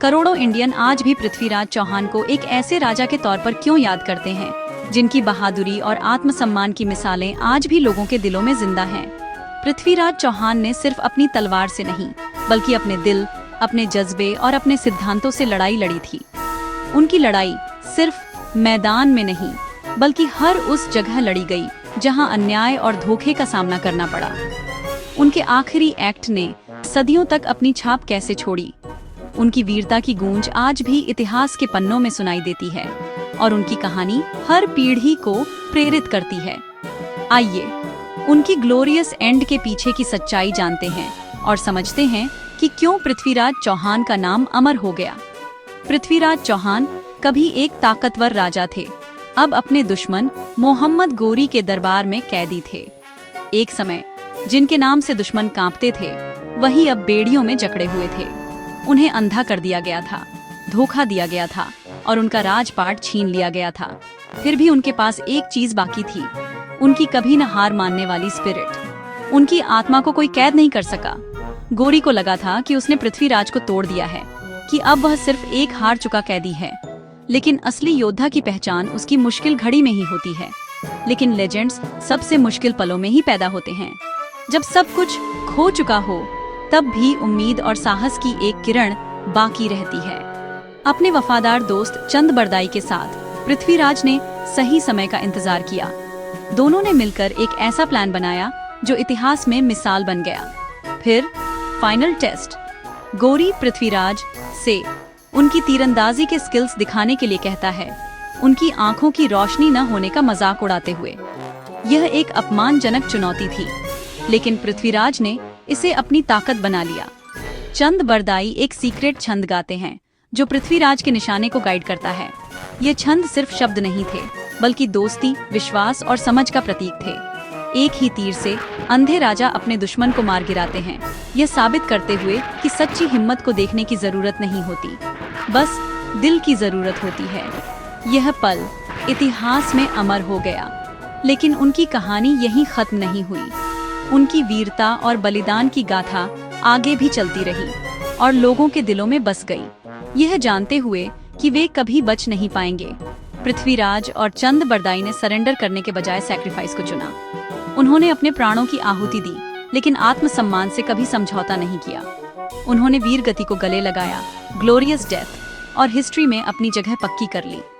करोड़ों इंडियन आज भी पृथ्वीराज चौहान को एक ऐसे राजा के तौर पर क्यों याद करते हैं जिनकी बहादुरी और आत्मसम्मान की मिसालें आज भी लोगों के दिलों में जिंदा हैं। पृथ्वीराज चौहान ने सिर्फ अपनी तलवार से नहीं बल्कि अपने दिल, अपने जज्बे और अपने सिद्धांतों से लड़ाई लड़ी थी। उनकी लड़ाई सिर्फ मैदान में नहीं बल्कि हर उस जगह लड़ी गई जहां अन्याय और धोखे का सामना करना पड़ा। उनके आखिरी एक्ट ने सदियों तक अपनी छाप कैसे छोड़ी। उनकी वीरता की गूंज आज भी इतिहास के पन्नों में सुनाई देती है और उनकी कहानी हर पीढ़ी को प्रेरित करती है। आइए उनकी ग्लोरियस एंड के पीछे की सच्चाई जानते हैं और समझते हैं कि क्यों पृथ्वीराज चौहान का नाम अमर हो गया। पृथ्वीराज चौहान कभी एक ताकतवर राजा थे, अब अपने दुश्मन मोहम्मद गोरी के दरबार में कैदी थे। एक समय जिनके नाम से दुश्मन कांपते थे वही अब बेड़ियों में जकड़े हुए थे। उन्हें अंधा कर दिया गया था, धोखा दिया गया था और उनका राजपाट छीन लिया गया था। फिर भी उनके पास एक चीज बाकी थी, उनकी कभी न हार मानने वाली स्पिरिट। उनकी आत्मा को कोई कैद नहीं कर सका। गोरी को लगा था कि उसने पृथ्वीराज को तोड़ दिया है, कि अब वह सिर्फ एक हार चुका कैदी है। लेकिन असली योद्धा की पहचान उसकी मुश्किल घड़ी में ही होती है। लेकिन लेजेंड्स सबसे मुश्किल पलों में ही पैदा होते हैं। जब सब कुछ खो चुका हो तब भी उम्मीद और साहस की एक किरण बाकी रहती है। अपने वफादार दोस्त चंद बरदाई के साथ पृथ्वीराज ने सही समय का इंतजार किया। दोनों ने मिलकर एक ऐसा प्लान बनाया जो इतिहास में मिसाल बन गया। फिर फाइनल टेस्ट। गोरी पृथ्वीराज से उनकी तीरंदाजी के स्किल्स दिखाने के लिए कहता है, उनकी आंखों की रोशनी न होने का मजाक उड़ाते हुए। यह एक अपमानजनक चुनौती थी, लेकिन पृथ्वीराज ने इसे अपनी ताकत बना लिया। चंद बरदाई एक सीक्रेट छंद गाते हैं जो पृथ्वीराज के निशाने को गाइड करता है। ये छंद सिर्फ शब्द नहीं थे बल्कि दोस्ती, विश्वास और समझ का प्रतीक थे। एक ही तीर से अंधे राजा अपने दुश्मन को मार गिराते हैं, यह साबित करते हुए कि सच्ची हिम्मत को देखने की जरूरत नहीं होती, बस दिल की जरूरत होती है। यह पल इतिहास में अमर हो गया, लेकिन उनकी कहानी यहीं खत्म नहीं हुई। उनकी वीरता और बलिदान की गाथा आगे भी चलती रही और लोगों के दिलों में बस गई, यह जानते हुए कि वे कभी बच नहीं पाएंगे। पृथ्वीराज और चंद बरदाई ने सरेंडर करने के बजाय सैक्रिफाइस को चुना। उन्होंने अपने प्राणों की आहुति दी, लेकिन आत्मसम्मान से कभी समझौता नहीं किया। उन्होंने वीर गति को गले लगाया, ग्लोरियस डेथ, और हिस्ट्री में अपनी जगह पक्की कर ली।